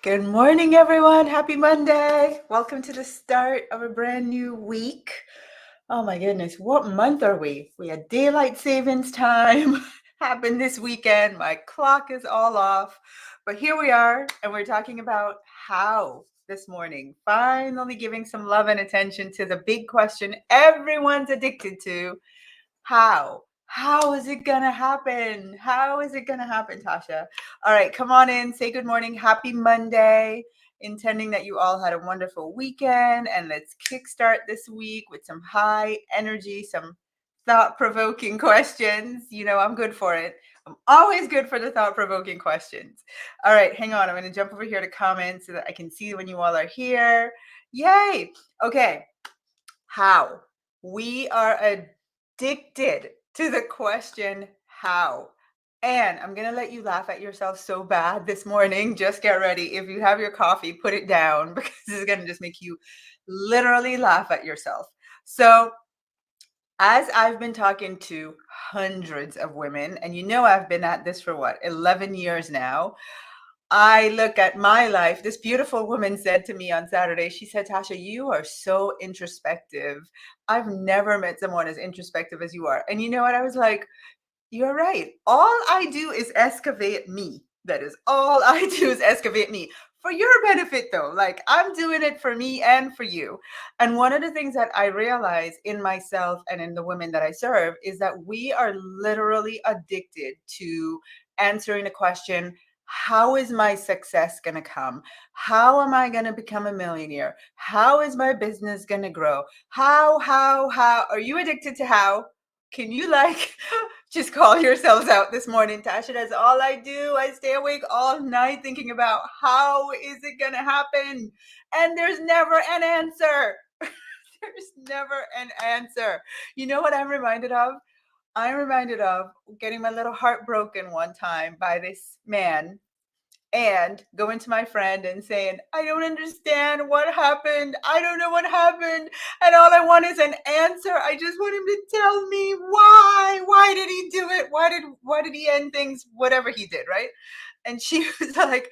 Good morning, everyone. Happy Monday. Welcome to the start of a brand new week. Oh my goodness, what month are we? We had daylight savings time happened this weekend. My clock is all off. But here we are, and we're talking about how this morning. Finally giving some love and attention to the big question everyone's addicted to. How? How is it gonna happen? How is it gonna happen, Tasha? All right, come on in. Say good morning. Happy Monday. Intending that you all had a wonderful weekend, and let's kickstart this week with some high energy, some thought-provoking questions. You know, I'm good for it. I'm always good for the thought-provoking questions. All right, hang on. I'm going to jump over here to comments so that I can see when you all are here. Yay! Okay, how? We are addicted to the question, how? And I'm going to let you laugh at yourself so bad this morning. Just get ready. If you have your coffee, put it down because this is going to just make you literally laugh at yourself. So, as I've been talking to hundreds of women, and you know I've been at this for what, 11 years now. I look at my life. This beautiful woman said to me on Saturday, she said, Tasha, you are so introspective. I've never met someone as introspective as you are. And you know what? I was like, you're right. All I do is excavate me. That is all I do is excavate me. For your benefit, though, like I'm doing it for me and for you. And one of the things that I realize in myself and in the women that I serve is that we are literally addicted to answering the question, how is my success going to come? How am I going to become a millionaire? How is my business going to grow? How? Are you addicted to how? Can you just call yourselves out this morning, Tasha? That's all I do. I stay awake all night thinking about how is it going to happen? And there's never an answer. There's never an answer. You know what I'm reminded of? I'm reminded of getting my little heart broken one time by this man and going to my friend and saying, I don't understand what happened. I don't know what happened. And all I want is an answer. I just want him to tell me why. Why did he do it? Why did he end things? Whatever he did, right? And she was like,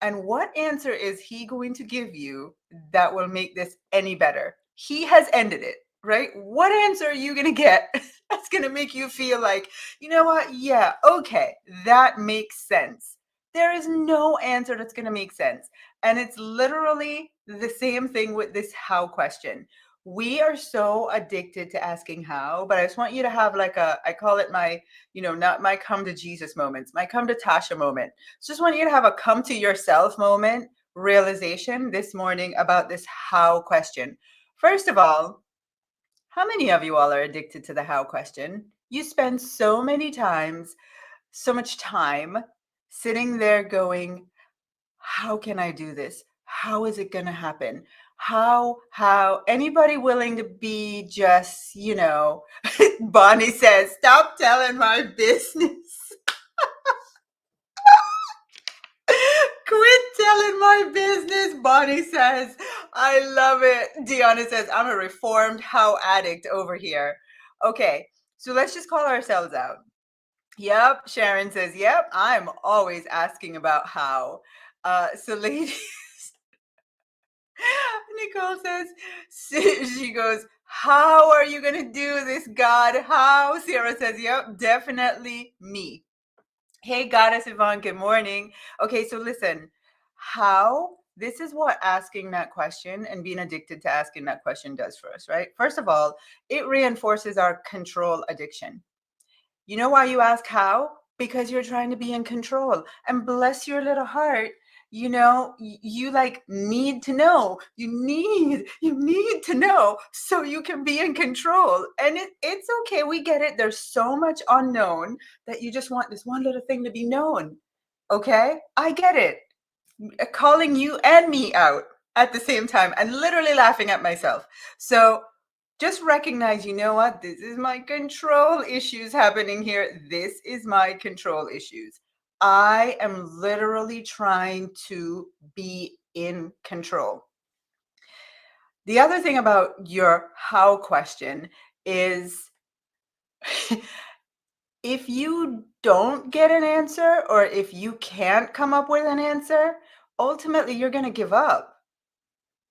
and what answer is he going to give you that will make this any better? He has ended it, right? What answer are you going to get that's going to make you feel like, you know what? Yeah, okay, that makes sense. There is no answer that's going to make sense. And it's literally the same thing with this how question. We are so addicted to asking how, but I just want you to have like I call it my, not my come to Jesus moments, my come to Tasha moment. Just want you to have a come to yourself moment realization this morning about this how question. First of all, how many of you all are addicted to the how question? You spend so much time sitting there going, how can I do this? How is it going to happen? How? Anybody willing to be just, Bonnie says, stop telling my business. Quit telling my business, Bonnie says. I love it. Deanna says, I'm a reformed how addict over here. Okay, so let's just call ourselves out. Yep, Sharon says, yep, I'm always asking about how. So ladies, Nicole says, she goes, how are you going to do this, God? How? Sarah says, yep, definitely me. Hey, Goddess Yvonne, good morning. Okay, so listen, how, this is what asking that question and being addicted to asking that question does for us, right? First of all, it reinforces our control addiction. You know why you ask how? Because you're trying to be in control. And bless your little heart, you like need to know. You need to know so you can be in control. And it's okay. We get it. There's so much unknown that you just want this one little thing to be known. Okay? I get it. Calling you and me out at the same time and literally laughing at myself. So just recognize, you know what? This is my control issues happening here. This is my control issues. I am literally trying to be in control. The other thing about your how question is if you don't get an answer or if you can't come up with an answer, ultimately you're going to give up,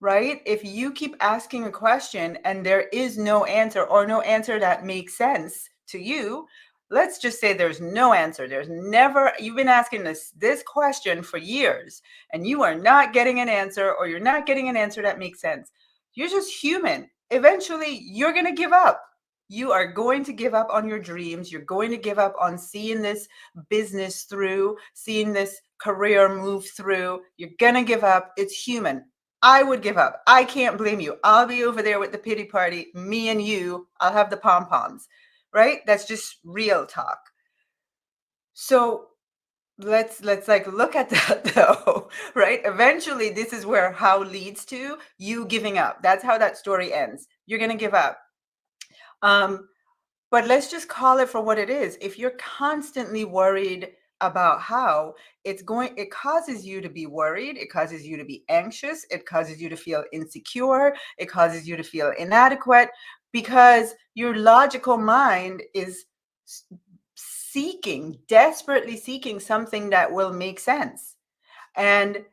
right? If you keep asking a question and there is no answer, or no answer that makes sense to you, let's just say there's no answer. There's never, you've been asking this question for years and you are not getting an answer, or you're not getting an answer that makes sense. You're just human. Eventually, you're going to give up. You are going to give up on your dreams. You're going to give up on seeing this business through, seeing this career move through. You're going to give up. It's human. I would give up. I can't blame you. I'll be over there with the pity party, me and you. I'll have the pom poms, right? That's just real talk. So let's like look at that though, right? Eventually, this is where how leads to you giving up. That's how that story ends. You're gonna give up. Um, But let's just call it for what it is. If you're constantly worried about how, it causes you to be worried, it causes you to be anxious, it causes you to feel insecure, it causes you to feel inadequate, because your logical mind is s- seeking, desperately seeking something that will make sense. And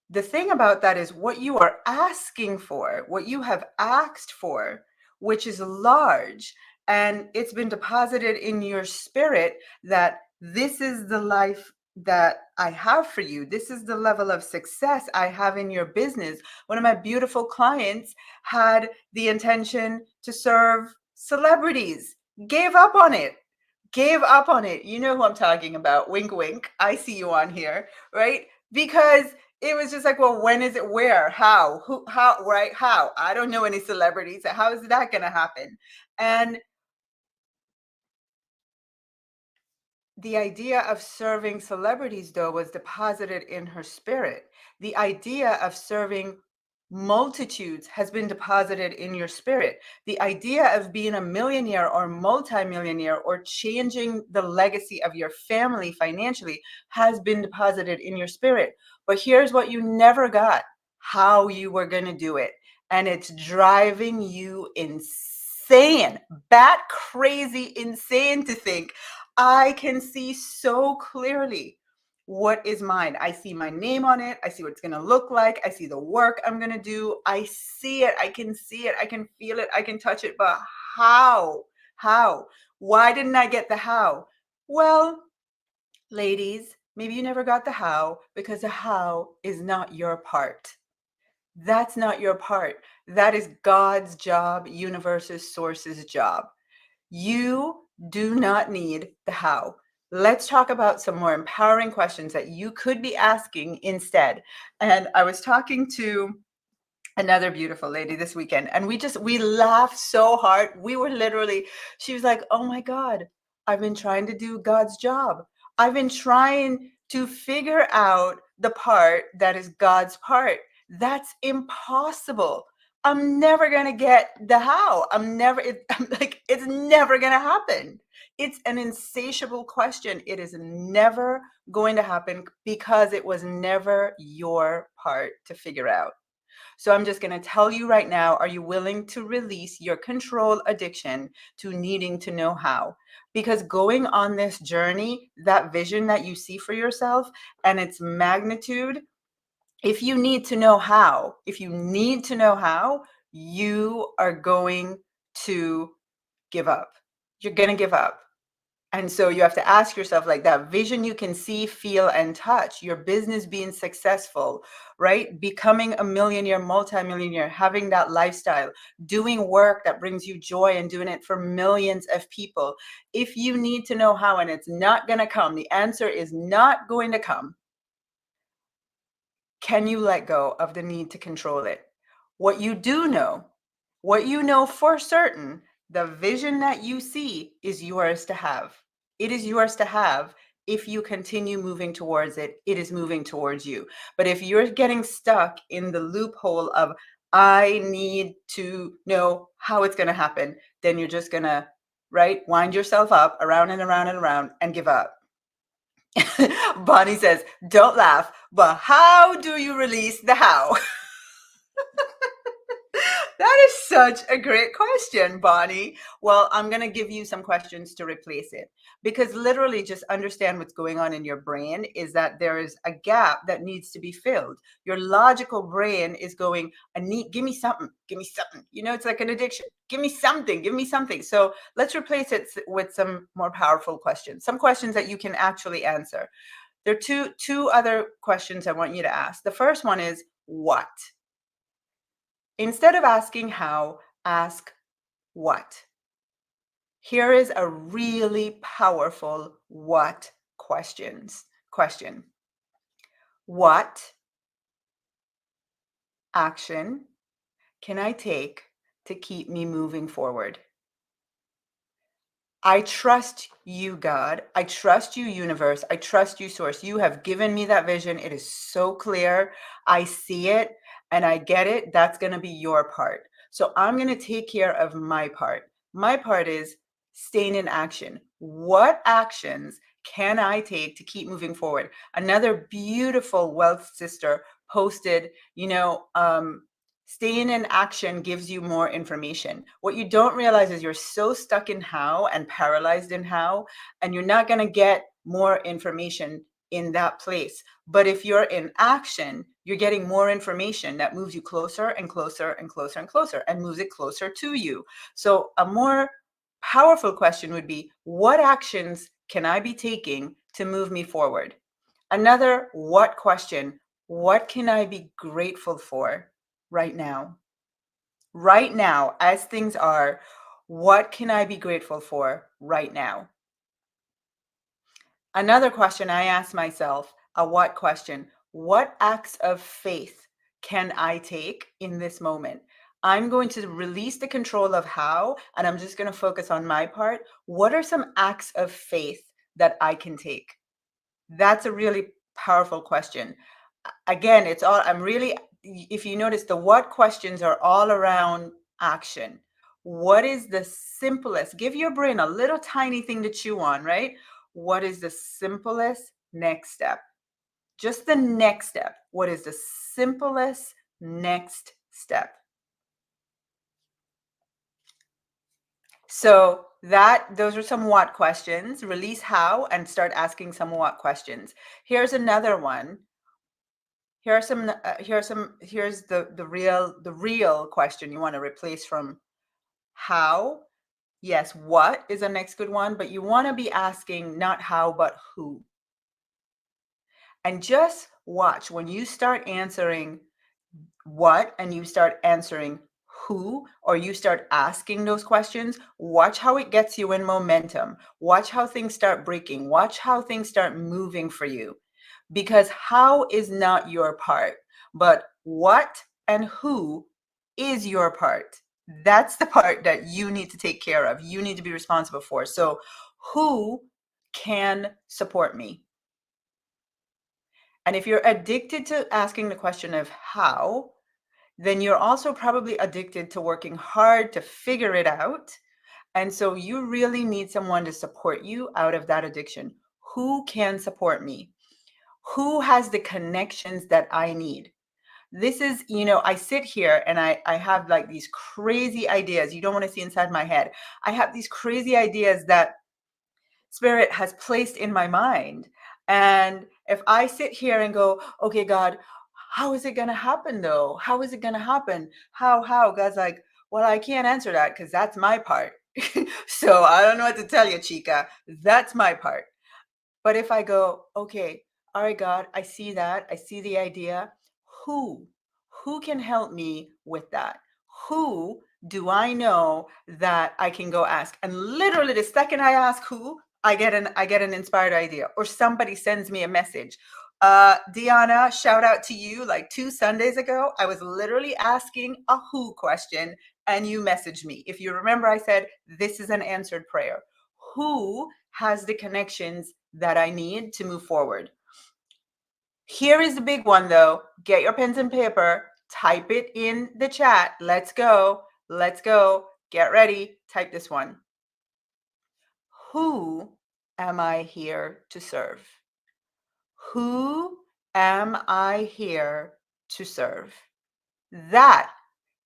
the thing about that is what you are asking for, what you have asked for, which is large, and it's been deposited in your spirit that this is the life that I have for you. This is the level of success I have in your business. One of my beautiful clients had the intention to serve celebrities, gave up on it. Gave up on it. You know who I'm talking about. Wink, wink. I see you on here, right? Because it was just like, well, when is it, where, how, who, how, right? How? I don't know any celebrities. How is that going to happen? And the idea of serving celebrities, though, was deposited in her spirit. The idea of serving multitudes has been deposited in your spirit. The idea of being a millionaire or multimillionaire or changing the legacy of your family financially has been deposited in your spirit. But here's what you never got: how you were going to do it. And it's driving you insane, bat crazy insane to think I can see so clearly what is mine. I see my name on it. I see what it's going to look like. I see the work I'm going to do. I see it. I can see it. I can feel it. I can touch it. But how? How? Why didn't I get the how? Well, ladies, maybe you never got the how because the how is not your part. That's not your part. That is God's job, universe's source's job. You do not need the how. Let's talk about some more empowering questions that you could be asking instead. And I was talking to another beautiful lady this weekend, and we laughed so hard. We were literally, she was like, oh my God, I've been trying to do God's job. I've been trying to figure out the part that is God's part. That's impossible. I'm never going to get the how. I'm like, it's never going to happen. It's an insatiable question. It is never going to happen because it was never your part to figure out. So I'm just going to tell you right now, are you willing to release your control addiction to needing to know how? Because going on this journey, that vision that you see for yourself and its magnitude, if you need to know how, you are going to give up. You're going to give up. And so you have to ask yourself, like, that vision you can see, feel, and touch, your business being successful, right? Becoming a millionaire, multimillionaire, having that lifestyle, doing work that brings you joy and doing it for millions of people. If you need to know how and it's not going to come, the answer is not going to come. Can you let go of the need to control it? What you do know, what you know for certain, the vision that you see is yours to have. It is yours to have. If you continue moving towards it, it is moving towards you. But if you're getting stuck in the loophole of, I need to know how it's going to happen, then you're just going to, right, wind yourself up around and around and around and give up. Bonnie says, don't laugh, but how do you release the how? That is such a great question, Bonnie. Well, I'm going to give you some questions to replace it. Because literally, just understand what's going on in your brain is that there is a gap that needs to be filled. Your logical brain is going, I need, give me something, give me something. You know, it's like an addiction. Give me something, give me something. So let's replace it with some more powerful questions, some questions that you can actually answer. There are two other questions I want you to ask. The first one is what? Instead of asking how, ask what. Here is a really powerful what question. What action can I take to keep me moving forward? I trust you, God. I trust you, universe. I trust you, source. You have given me that vision. It is so clear. I see it and I get it. That's going to be your part. So I'm going to take care of my part. My part is staying in action. What actions can I take to keep moving forward? Another beautiful wealth sister posted, staying in action gives you more information. What you don't realize is you're so stuck in how and paralyzed in how, and you're not going to get more information in that place. But if you're in action, you're getting more information that moves you closer and closer and closer and closer and moves it closer to you. So a more powerful question would be, what actions can I be taking to move me forward? Another what question, what can I be grateful for right now? Right now, as things are, what can I be grateful for right now? Another question I ask myself, a what question, what acts of faith can I take in this moment? I'm going to release the control of how, and I'm just going to focus on my part. What are some acts of faith that I can take? That's a really powerful question. Again, it's all, I'm really, if you notice, the what questions are all around action. What is the simplest? Give your brain a little tiny thing to chew on, right? What is the simplest next step? Just the next step. What is the simplest next step? So those are some what questions. Release how and start asking some what questions. Here's another one. Here's the real question you want to replace from how. Yes, what is the next good one, but you want to be asking not how, but who. And just watch when you start answering what and you start answering who, or you start asking those questions, watch how it gets you in momentum. Watch how things start breaking. Watch how things start moving for you. Because how is not your part, but what and who is your part. That's the part that you need to take care of. You need to be responsible for. So, who can support me? And if you're addicted to asking the question of how, then you're also probably addicted to working hard to figure it out. And so you really need someone to support you out of that addiction. Who can support me? Who has the connections that I need? This is, I sit here and I have like these crazy ideas. You don't want to see inside my head. I have these crazy ideas that Spirit has placed in my mind. And if I sit here and go, okay, God, how is it going to happen though? How is it going to happen? How? God's like, well, I can't answer that because that's my part. So I don't know what to tell you, Chica. That's my part. But if I go, okay, all right, God, I see that. I see the idea. Who? Who can help me with that? Who do I know that I can go ask? And literally the second I ask who, I get an inspired idea, or somebody sends me a message. Deanna, shout out to you. Like 2 Sundays ago, I was literally asking a who question and you messaged me. If you remember, I said, this is an answered prayer. Who has the connections that I need to move forward? Here is the big one though. Get your pens and paper, type it in the chat. Let's go. Let's go. Get ready. Type this one. Who am I here to serve? Who am I here to serve? That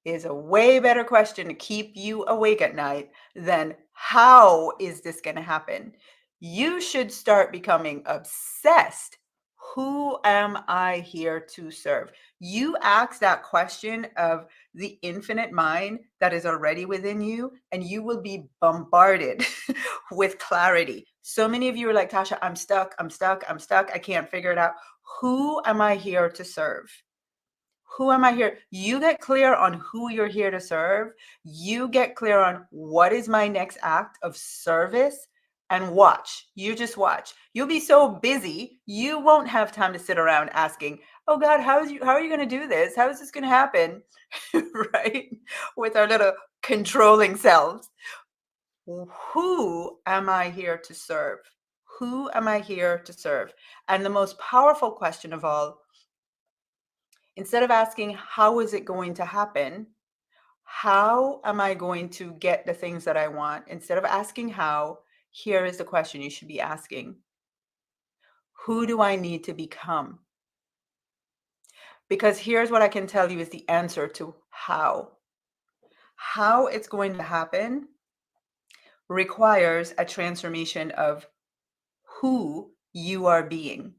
is a way better question to keep you awake at night than how is this going to happen? You should start becoming obsessed. Who am I here to serve? You ask that question of the infinite mind that is already within you, and you will be bombarded with clarity. So many of you are like, Tasha, I'm stuck, I'm stuck, I'm stuck. I can't figure it out. Who am I here to serve? Who am I here? You get clear on who you're here to serve. You get clear on what is my next act of service, and watch. You just watch. You'll be so busy, you won't have time to sit around asking, "Oh God, how are you going to do this? How is this going to happen?" Right? With our little controlling selves. Who am I here to serve? Who am I here to serve? And the most powerful question of all, instead of asking, how is it going to happen? How am I going to get the things that I want? Instead of asking how, here is the question you should be asking: who do I need to become? Because here's what I can tell you is the answer to how. How it's going to happen requires a transformation of who you are being.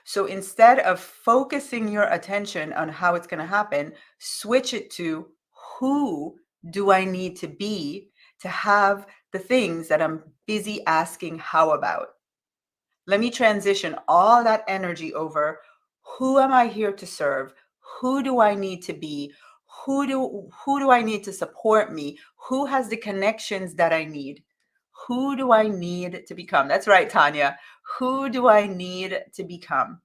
So instead of focusing your attention on how it's going to happen, switch it to who do I need to be to have the things that I'm busy asking how about. Let me transition all that energy over. Who am I here to serve? Who do I need to be? Who do I need to support me? Who has the connections that I need? Who do I need to become? That's right, Tanya. Who do I need to become?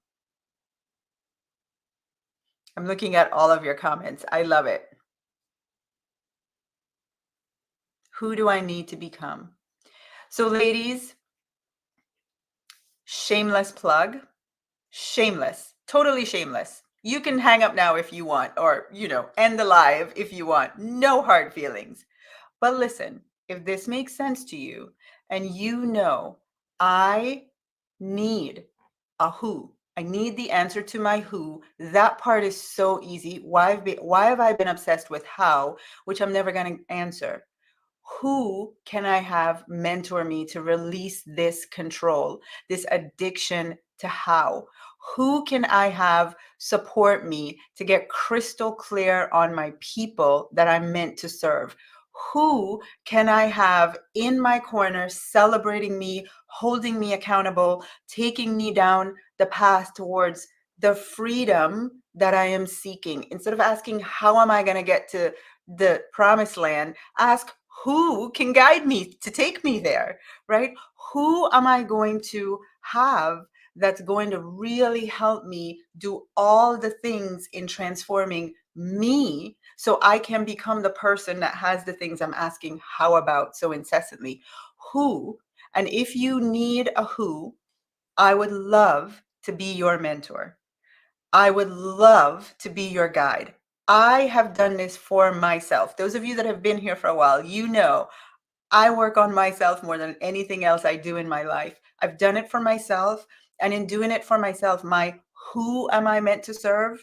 I'm looking at all of your comments. I love it. Who do I need to become? So, ladies, shameless plug, shameless, totally shameless. You can hang up now if you want, or, end the live if you want. No hard feelings. But listen, if this makes sense to you and I need a who, I need the answer to my who, that part is so easy. Why have I been obsessed with how, which I'm never going to answer? Who can I have mentor me to release this control, this addiction to how? Who can I have support me to get crystal clear on my people that I'm meant to serve? Who can I have in my corner celebrating me, holding me accountable, taking me down the path towards the freedom that I am seeking? Instead of asking, how am I going to get to the promised land, ask, who can guide me to take me there, right? Who am I going to have that's going to really help me do all the things in transforming me so I can become the person that has the things I'm asking how about so incessantly? Who? And if you need a who, I would love to be your mentor. I would love to be your guide. I have done this for myself. Those of you that have been here for a while, I work on myself more than anything else I do in my life. I've done it for myself. And in doing it for myself, who am I meant to serve?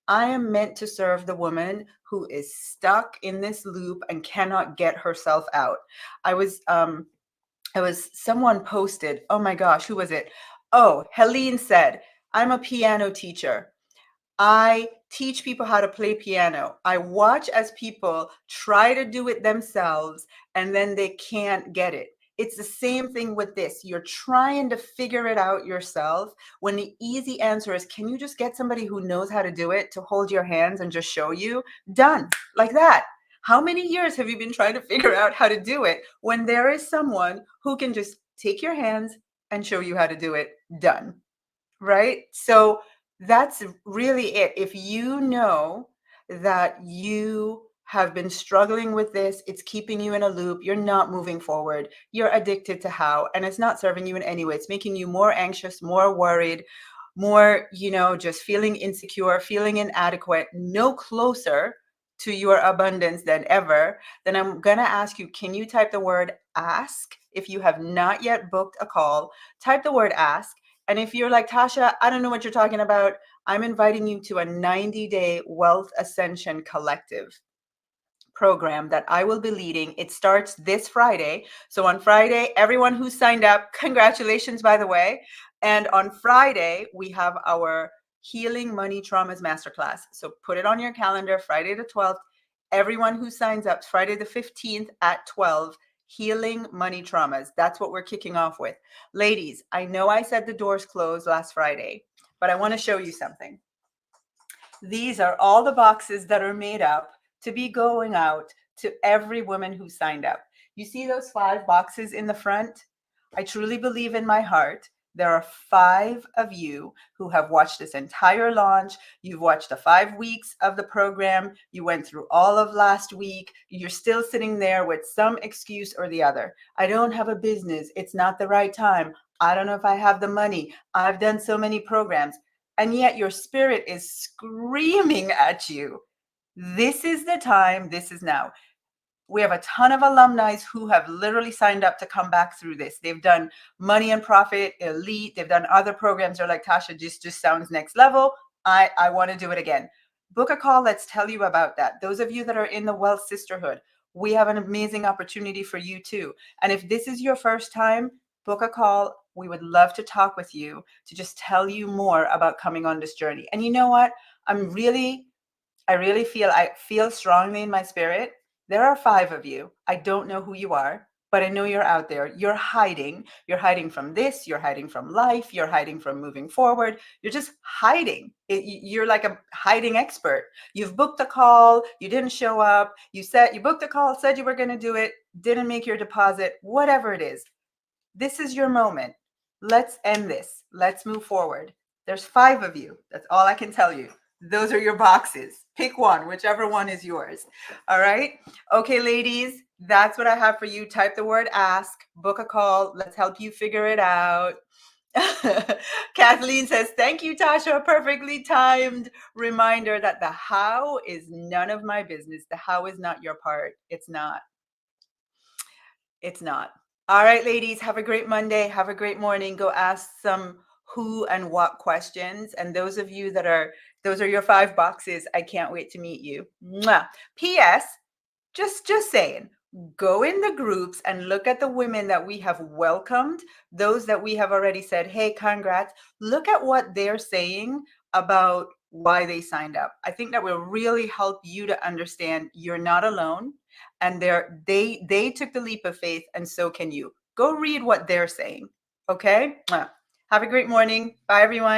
I am meant to serve the woman who is stuck in this loop and cannot get herself out. Someone posted, oh my gosh, who was it? Oh, Helene said, I'm a piano teacher. I teach people how to play piano. I watch as people try to do it themselves and then they can't get it. It's the same thing with this. You're trying to figure it out yourself when the easy answer is, can you just get somebody who knows how to do it to hold your hands and just show you? Done. Like that. How many years have you been trying to figure out how to do it when there is someone who can just take your hands and show you how to do it? Done. Right? So that's really it. If you know that you have been struggling with this, it's keeping you in a loop, you're not moving forward, you're addicted to how, and it's not serving you in any way. It's making you more anxious, more worried, more, just feeling insecure, feeling inadequate, no closer to your abundance than ever. Then I'm going to ask you, can you type the word ask? If you have not yet booked a call, type the word ask. And if you're like, Tasha, I don't know what you're talking about, I'm inviting you to a 90-day wealth ascension collective. program that I will be leading. It starts this Friday. So on Friday, everyone who signed up, congratulations, by the way. And on Friday, we have our Healing Money Traumas Masterclass. So put it on your calendar, Friday the 12th. Everyone who signs up, Friday the 15th at 12, Healing Money Traumas. That's what we're kicking off with. Ladies, I know I said the doors closed last Friday, but I want to show you something. These are all the boxes that are made up to be going out to every woman who signed up. You see those 5 boxes in the front? I truly believe in my heart there are 5 of you who have watched this entire launch. You've watched the 5 weeks of the program. You went through all of last week. You're still sitting there with some excuse or the other. I don't have a business. It's not the right time. I don't know if I have the money. I've done so many programs. And yet your spirit is screaming at you. This is the time. This is now. We have a ton of alumni who have literally signed up to come back through this. They've done Money and Profit, Elite. They've done other programs. They're like, Tasha, just sounds next level. I want to do it again. Book a call. Let's tell you about that. Those of you that are in the Wealth Sisterhood, we have an amazing opportunity for you too. And if this is your first time, book a call. We would love to talk with you to just tell you more about coming on this journey. And you know what? I really feel strongly in my spirit. There are 5 of you. I don't know who you are, but I know you're out there. You're hiding. You're hiding from this. You're hiding from life. You're hiding from moving forward. You're just hiding. You're like a hiding expert. You've booked a call. You didn't show up. You booked a call, said you were going to do it, didn't make your deposit, whatever it is. This is your moment. Let's end this. Let's move forward. There's 5 of you. That's all I can tell you. Those are your boxes. Pick one, whichever one is yours. All right. Okay, ladies, that's what I have for you. Type the word ask, book a call. Let's help you figure it out. Kathleen says, thank you, Tasha. A perfectly timed reminder that the how is none of my business. The how is not your part. It's not. It's not. All right, ladies, have a great Monday. Have a great morning. Go ask some who and what questions. And those of you those are your 5 boxes. I can't wait to meet you. Mwah. P.S. Just saying, go in the groups and look at the women that we have welcomed, those that we have already said, hey, congrats. Look at what they're saying about why they signed up. I think that will really help you to understand you're not alone. And they took the leap of faith, and so can you. Go read what they're saying. Okay? Have a great morning. Bye, everyone.